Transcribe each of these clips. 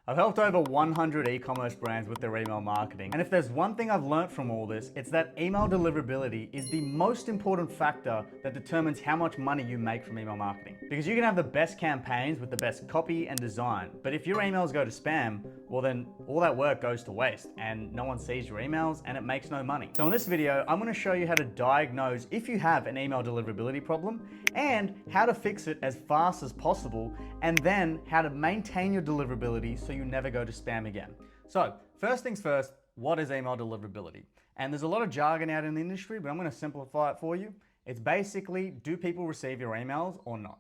I've helped over 100 e-commerce brands with their email marketing. And if there's one thing I've learned from all this, it's that email deliverability is the most important factor that determines how much money you make from email marketing. Because you can have the best campaigns with the best copy and design, but if your emails go to spam, well then all that work goes to waste and no one sees your emails and it makes no money. So in this video, I'm going to show you how to diagnose if you have an email deliverability problem and how to fix it as fast as possible, and then how to maintain your deliverability so you never go to spam again. So first things first, what is email deliverability? And there's a lot of jargon out in the industry, but I'm going to simplify it for you. It's basically, do people receive your emails or not?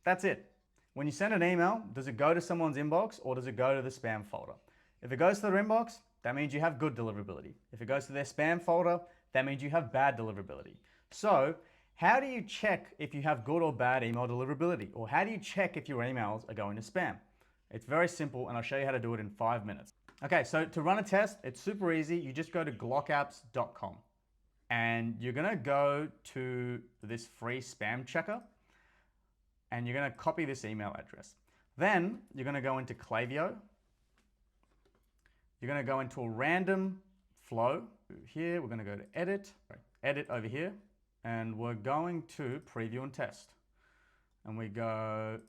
That's it. When you send an email, does it go to someone's inbox or does it go to the spam folder? If it goes to their inbox, that means you have good deliverability. If it goes to their spam folder, that means you have bad deliverability. So how do you check if you have good or bad email deliverability? Or how do you check if your emails are going to spam? It's very simple, and I'll show you how to do it in 5 minutes. Okay, so to run a test, it's super easy. You just go to glockapps.com and you're gonna go to this free spam checker and you're gonna copy this email address. Then you're gonna go into Klaviyo. You're gonna go into a random flow. Here, we're gonna go to edit over here, and we're going to preview and test. And we go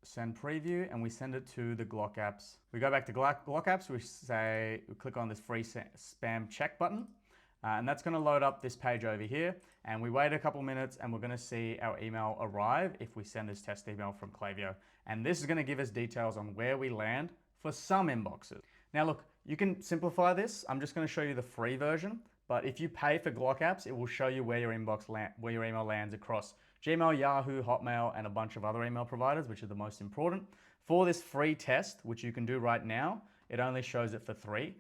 send preview and we send it to the Glock apps. We go back to Glock apps, we click on this free spam check button, and that's gonna load up this page over here. And we wait a couple minutes and we're gonna see our email arrive if we send this test email from Klaviyo. And this is gonna give us details on where we land for some inboxes. Now look, you can simplify this. I'm just gonna show you the free version, but if you pay for Glock apps, it will show you where your email lands across Gmail, Yahoo, Hotmail, and a bunch of other email providers, which are the most important. For this free test, which you can do right now, it only shows it for 3,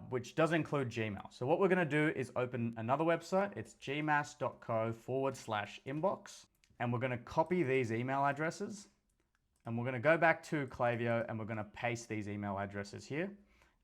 which does include Gmail. So what we're gonna do is open another website. It's gmass.co/inbox. And we're gonna copy these email addresses. And we're gonna go back to Klaviyo and we're gonna paste these email addresses here.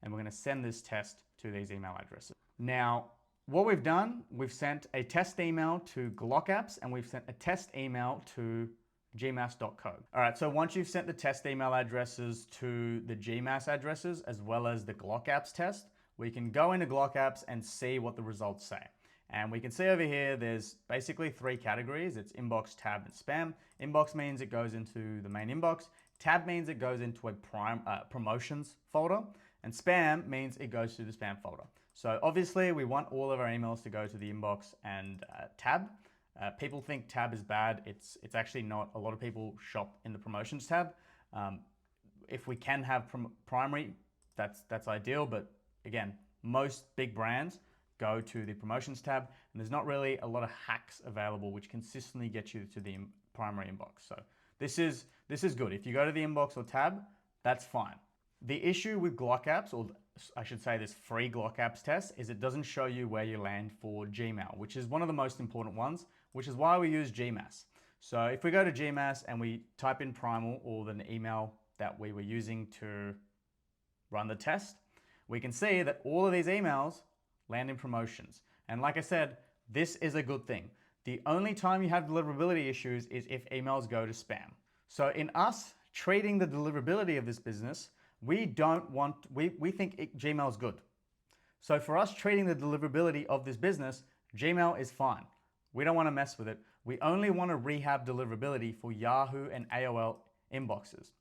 And we're gonna send this test to these email addresses. Now, what we've done, we've sent a test email to Glock apps and we've sent a test email to gmass.co. All right, so once you've sent the test email addresses to the Gmass addresses as well as the Glock apps test, we can go into Glock apps and see what the results say. And we can see over here, there's basically 3 categories. It's inbox, tab, and spam. Inbox means it goes into the main inbox. Tab means it goes into a promotions folder. And spam means it goes to the spam folder. So obviously we want all of our emails to go to the inbox and tab. People think tab is bad. It's actually not. A lot of people shop in the promotions tab. If we can have primary, that's ideal. But again, most big brands go to the promotions tab, and there's not really a lot of hacks available which consistently get you to the primary inbox. So this is good. If you go to the inbox or tab, that's fine. The issue with Glock apps, or I should say this free Glock apps test, is it doesn't show you where you land for Gmail, which is one of the most important ones, which is why we use Gmass. So if we go to Gmass and we type in primal, or the email that we were using to run the test, we can see that all of these emails land in promotions. And like I said, this is a good thing. The only time you have deliverability issues is if emails go to spam. So in us treating the deliverability of this business, we think Gmail is good. So for us treating the deliverability of this business, Gmail is fine. We don't want to mess with it. We only want to rehab deliverability for Yahoo and AOL inboxes.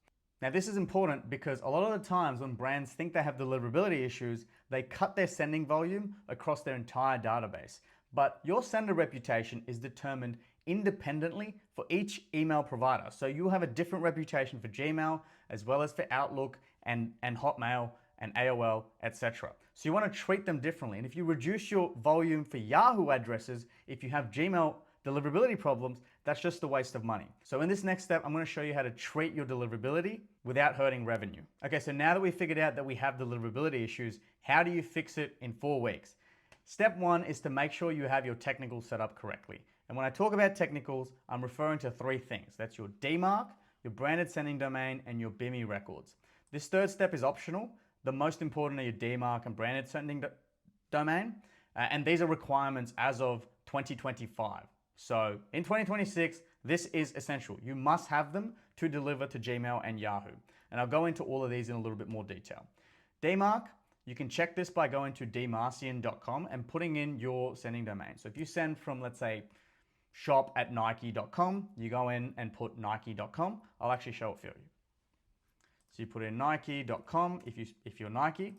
Now this is important because a lot of the times when brands think they have deliverability issues, they cut their sending volume across their entire database. But your sender reputation is determined independently for each email provider. So you have a different reputation for Gmail as well as for Outlook and Hotmail and AOL, etc. So you want to treat them differently. And if you reduce your volume for Yahoo addresses, if you have Gmail deliverability problems, that's just a waste of money. So in this next step, I'm going to show you how to treat your deliverability without hurting revenue. Okay, so now that we figured out that we have deliverability issues, how do you fix it in 4 weeks? Step 1 is to make sure you have your technicals set up correctly. And when I talk about technicals, I'm referring to 3 things. That's your DMARC, your branded sending domain, and your BIMI records. This 3rd step is optional. The most important are your DMARC and branded sending domain. And these are requirements as of 2025. So in 2026, this is essential. You must have them to deliver to Gmail and Yahoo. And I'll go into all of these in a little bit more detail. DMARC, you can check this by going to dmarcian.com and putting in your sending domain. So if you send from, let's say, shop@nike.com, you go in and put nike.com. I'll actually show it for you. So you put in nike.com if you're Nike,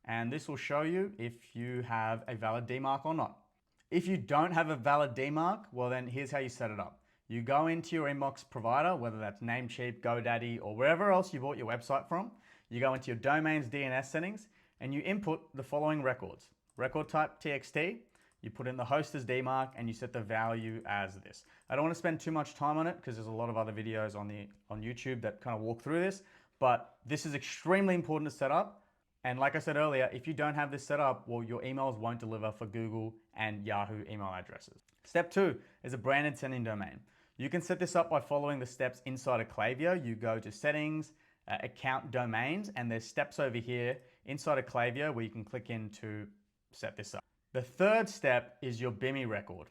and this will show you if you have a valid DMARC or not. If you don't have a valid DMARC, well then here's how you set it up. You go into your inbox provider, whether that's Namecheap, GoDaddy, or wherever else you bought your website from. You go into your domain's DNS settings and you input the following records. Record type TXT, you put in the host as DMARC and you set the value as this. I don't want to spend too much time on it because there's a lot of other videos on YouTube that kind of walk through this, but this is extremely important to set up. And like I said earlier, if you don't have this set up, well, your emails won't deliver for Google and Yahoo email addresses. Step 2 is a branded sending domain. You can set this up by following the steps inside of Klaviyo. You go to settings, account domains, and there's steps over here inside of Klaviyo where you can click in to set this up. The third step is your BIMI record,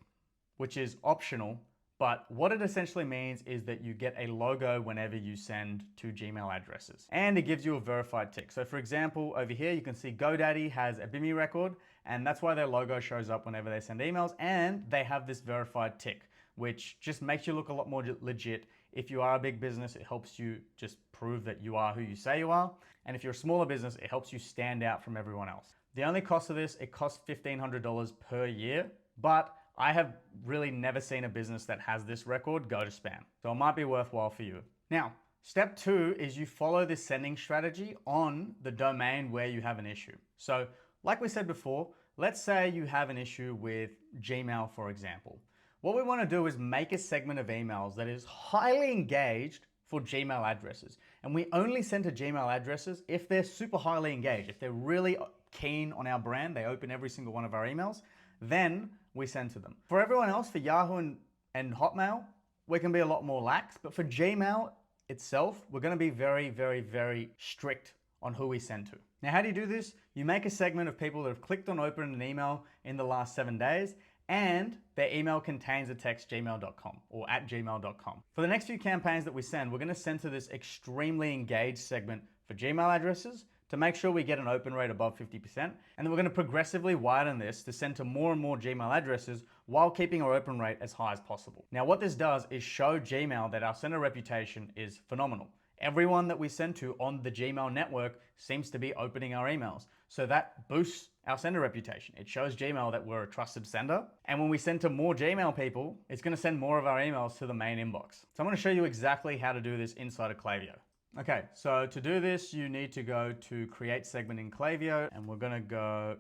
which is optional, but what it essentially means is that you get a logo whenever you send to Gmail addresses, and it gives you a verified tick. So for example, over here, you can see GoDaddy has a BIMI record, and that's why their logo shows up whenever they send emails, and they have this verified tick, which just makes you look a lot more legit. If you are a big business, it helps you just prove that you are who you say you are. And if you're a smaller business, it helps you stand out from everyone else. The only cost of this, it costs $1,500 per year, but I have really never seen a business that has this record go to spam. So it might be worthwhile for you. Now, step 2 is you follow this sending strategy on the domain where you have an issue. So like we said before, let's say you have an issue with Gmail, for example. What we want to do is make a segment of emails that is highly engaged for Gmail addresses. And we only send to Gmail addresses if they're super highly engaged. If they're really keen on our brand, they open every single one of our emails, then we send to them. For everyone else, for Yahoo and Hotmail, we can be a lot more lax, but for Gmail itself, we're going to be very, very, very strict on who we send to. Now, how do you do this? You make a segment of people that have clicked on open an email in the last 7 days, and their email contains the text gmail.com or @gmail.com. For the next few campaigns that we send, we're going to send to this extremely engaged segment for Gmail addresses to make sure we get an open rate above 50%. And then we're going to progressively widen this to send to more and more Gmail addresses while keeping our open rate as high as possible. Now, what this does is show Gmail that our sender reputation is phenomenal. Everyone that we send to on the Gmail network seems to be opening our emails. So that boosts our sender reputation. It shows Gmail that we're a trusted sender. And when we send to more Gmail people, it's going to send more of our emails to the main inbox. So I'm going to show you exactly how to do this inside of Klaviyo. Okay, so to do this, you need to go to create segment in Klaviyo, and we're going to go,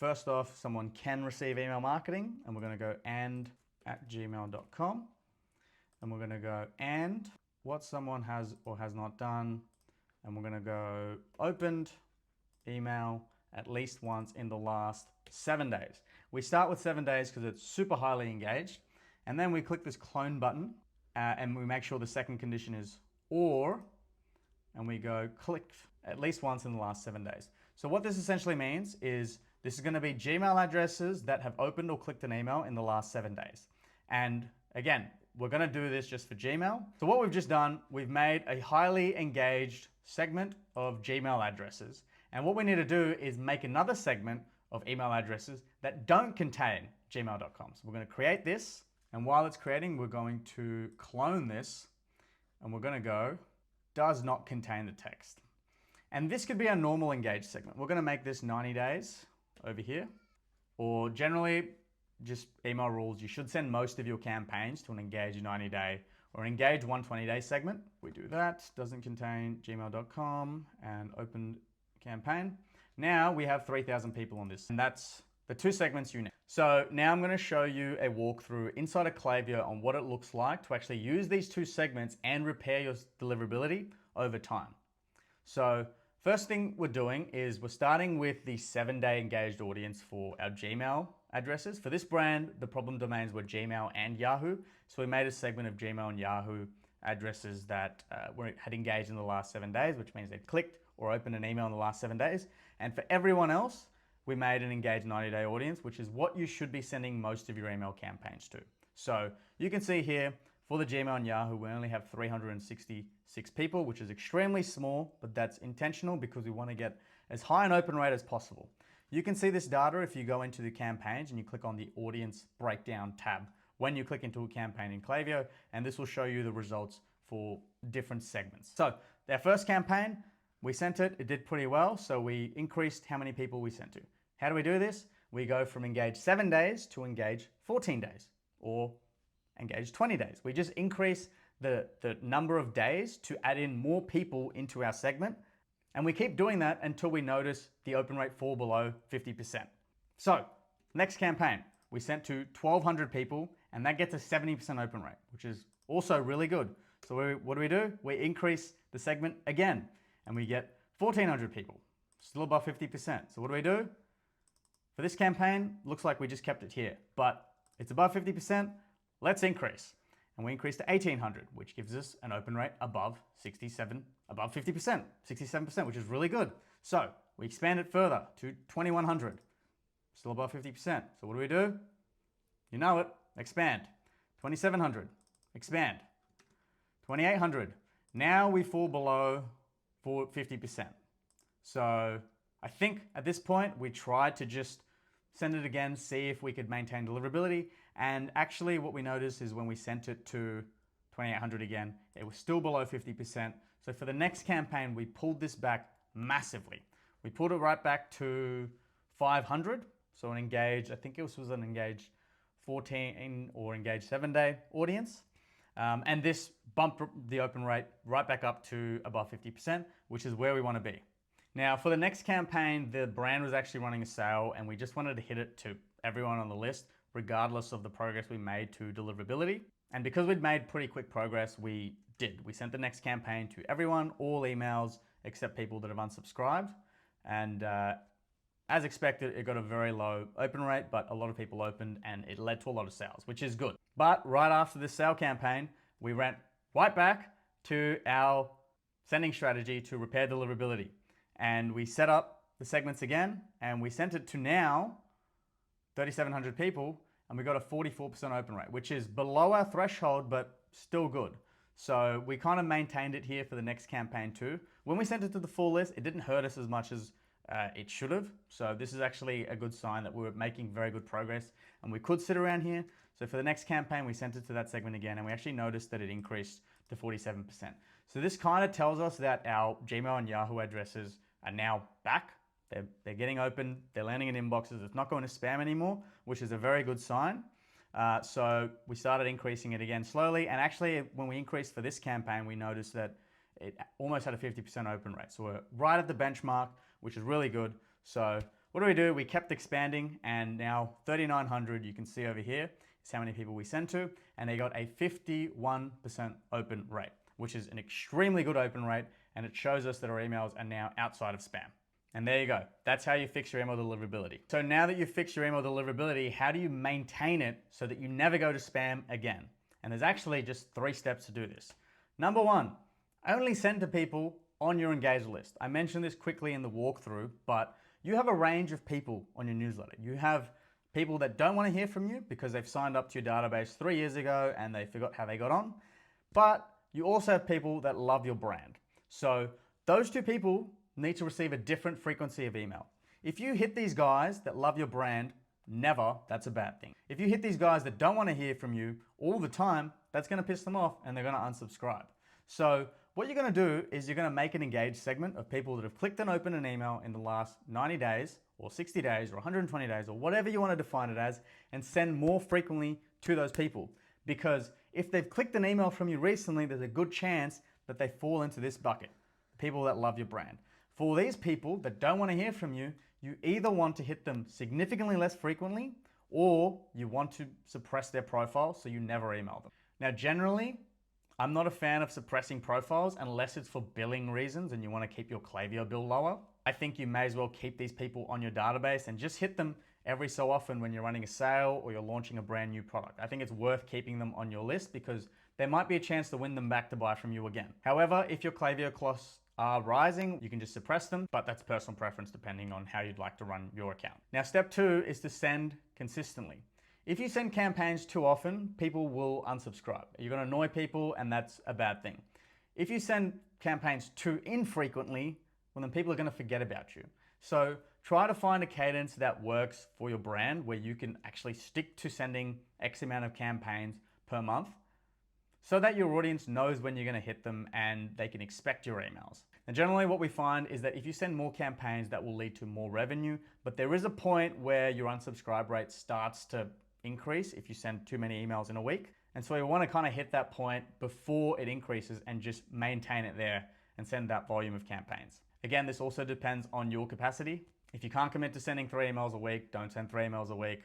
first off, someone can receive email marketing, and we're going to go and@gmail.com, and we're going to go and what someone has or has not done, and we're going to go opened email at least once in the last 7 days. We start with 7 days because it's super highly engaged, and then we click this clone button, and we make sure the second condition is or, and we go clicked at least once in the last 7 days. So what this essentially means is this is going to be Gmail addresses that have opened or clicked an email in the last 7 days. And again, we're going to do this just for Gmail. So what we've just done, we've made a highly engaged segment of Gmail addresses. And what we need to do is make another segment of email addresses that don't contain gmail.com. So we're going to create this. And while it's creating, we're going to clone this. And we're going to go, does not contain the text. And this could be our normal engaged segment. We're going to make this 90 days over here. Or generally, just email rules. You should send most of your campaigns to an engaged 90-day or engaged 120-day segment. We do that. Doesn't contain gmail.com and open campaign. Now we have 3,000 people on this. And that's the 2 segments you need. So now I'm going to show you a walkthrough inside of Klaviyo on what it looks like to actually use these 2 segments and repair your deliverability over time. So first thing we're doing is we're starting with the 7-day engaged audience for our Gmail addresses. For this brand, the problem domains were Gmail and Yahoo. So we made a segment of Gmail and Yahoo addresses that had engaged in the last 7 days, which means they'd clicked or opened an email in the last 7 days. And for everyone else, we made an engaged 90-day audience, which is what you should be sending most of your email campaigns to. So you can see here, For the Gmail and Yahoo, we only have 366 people, which is extremely small, but that's intentional because we want to get as high an open rate as possible. You can see this data if you go into the campaigns and you click on the audience breakdown tab when you click into a campaign in Klaviyo, and this will show you the results for different segments. So our first campaign, we sent it, it did pretty well, so we increased how many people we sent to. How do we do this? We go from engage 7 days to engage 14 days, or engage 20 days. We just increase the number of days to add in more people into our segment, and we keep doing that until we notice the open rate fall below 50%. So next campaign, we sent to 1,200 people, and that gets a 70% open rate, which is also really good. So what do? We increase the segment again, and we get 1,400 people, still above 50%. So what do? For this campaign, looks like we just kept it here, but it's above 50%, let's increase. And we increase to 1,800, which gives us an open rate above 50%, 67%, which is really good. So we expand it further to 2,100, still above 50%. So what do? You know it, expand. 2,700, expand. 2,800, now we fall below 50%. So I think at this point, we tried to just send it again, see if we could maintain deliverability. And actually what we noticed is when we sent it to 2,800 again, it was still below 50%. So for the next campaign, we pulled this back massively. We pulled it right back to 500. So an engage, I think it was an engage 14 or engage 7-day audience. And this bumped the open rate right back up to above 50%, which is where we want to be. Now for the next campaign, the brand was actually running a sale and we just wanted to hit it to everyone on the list, regardless of the progress we made to deliverability. And because we'd made pretty quick progress, we did. We sent the next campaign to everyone, all emails, except people that have unsubscribed. And as expected, it got a very low open rate, but a lot of people opened and it led to a lot of sales, which is good. But right after this sale campaign, we went right back to our sending strategy to repair deliverability. And we set up the segments again, and we sent it to now 3,700 people, and we got a 44% open rate, which is below our threshold, but still good. So we kind of maintained it here for the next campaign too. When we sent it to the full list, it didn't hurt us as much as it should have. So this is actually a good sign that we were making very good progress, and we could sit around here. So for the next campaign, we sent it to that segment again, and we actually noticed that it increased to 47%. So this kind of tells us that our Gmail and Yahoo addresses are now back. They're getting open, they're landing in inboxes, it's not going to spam anymore, which is a very good sign. So we started increasing it again slowly, and actually when we increased for this campaign, we noticed that it almost had a 50% open rate. So we're right at the benchmark, which is really good. So what do? We kept expanding, and now 3,900, you can see over here, is how many people we sent to, and they got a 51% open rate, which is an extremely good open rate, and it shows us that our emails are now outside of spam. And there you go. That's how you fix your email deliverability. So now that you've fixed your email deliverability, how do you maintain it so that you never go to spam again? And there's actually just 3 steps to do this. Number 1, only send to people on your engaged list. I mentioned this quickly in the walkthrough, but you have a range of people on your newsletter. You have people that don't want to hear from you because they've signed up to your database 3 years ago and they forgot how they got on. But you also have people that love your brand. So those 2 people need to receive a different frequency of email. If you hit these guys that love your brand, never, that's a bad thing. If you hit these guys that don't want to hear from you all the time, that's going to piss them off and they're going to unsubscribe. So what you're going to do is you're going to make an engaged segment of people that have clicked and opened an email in the last 90 days or 60 days or 120 days or whatever you want to define it as, and send more frequently to those people. Because if they've clicked an email from you recently, there's a good chance that they fall into this bucket, people that love your brand. For these people that don't want to hear from you, you either want to hit them significantly less frequently, or you want to suppress their profile so you never email them. Now, generally, I'm not a fan of suppressing profiles unless it's for billing reasons and you want to keep your Klaviyo bill lower. I think you may as well keep these people on your database and just hit them every so often when you're running a sale or you're launching a brand new product. I think it's worth keeping them on your list because there might be a chance to win them back to buy from you again. However, if your Klaviyo costs are rising, you can just suppress them, but that's personal preference depending on how you'd like to run your account. Now, step 2 is to send consistently. If you send campaigns too often, people will unsubscribe. You're going to annoy people, and that's a bad thing. If you send campaigns too infrequently, well, then people are going to forget about you. So try to find a cadence that works for your brand where you can actually stick to sending X amount of campaigns per month so that your audience knows when you're going to hit them and they can expect your emails. And generally what we find is that if you send more campaigns, that will lead to more revenue, but there is a point where your unsubscribe rate starts to increase if you send too many emails in a week. And so you want to kind of hit that point before it increases and just maintain it there and send that volume of campaigns. Again, this also depends on your capacity. If you can't commit to sending 3 emails a week, don't send 3 emails a week.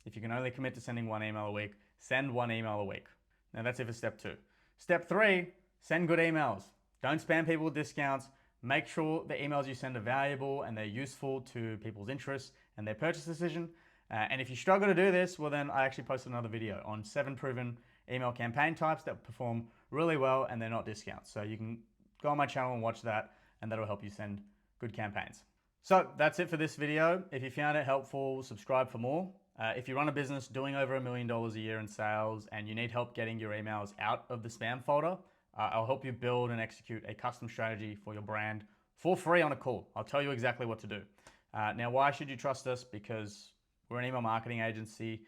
If you can only commit to sending 1 email a week, send 1 email a week. Now that's it for step 2. Step 3, send good emails. Don't spam people with discounts. Make sure the emails you send are valuable and they're useful to people's interests and their purchase decision. And if you struggle to do this, well then I actually posted another video on 7 proven email campaign types that perform really well and they're not discounts. So you can go on my channel and watch that, and that'll help you send good campaigns. So that's it for this video. If you found it helpful, subscribe for more. If you run a business doing over $1 million a year in sales and you need help getting your emails out of the spam folder, I'll help you build and execute a custom strategy for your brand for free on a call. I'll tell you exactly what to do. Now, why should you trust us? Because we're an email marketing agency.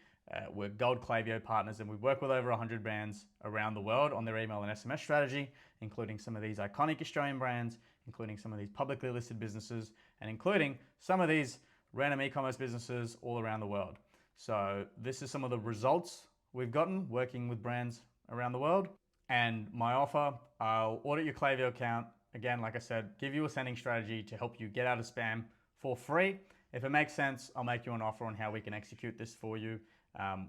We're Gold Klaviyo partners, and we work with over 100 brands around the world on their email and SMS strategy, including some of these iconic Australian brands, including some of these publicly listed businesses, and including some of these random e-commerce businesses all around the world. So this is some of the results we've gotten working with brands around the world. And my offer, I'll audit your Klaviyo account. Again, like I said, give you a sending strategy to help you get out of spam for free. If it makes sense, I'll make you an offer on how we can execute this for you,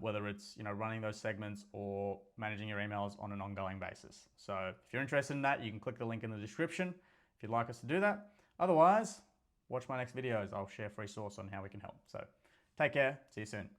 whether it's running those segments or managing your emails on an ongoing basis. So if you're interested in that, you can click the link in the description if you'd like us to do that. Otherwise, watch my next videos. I'll share free source on how we can help. So take care. See you soon.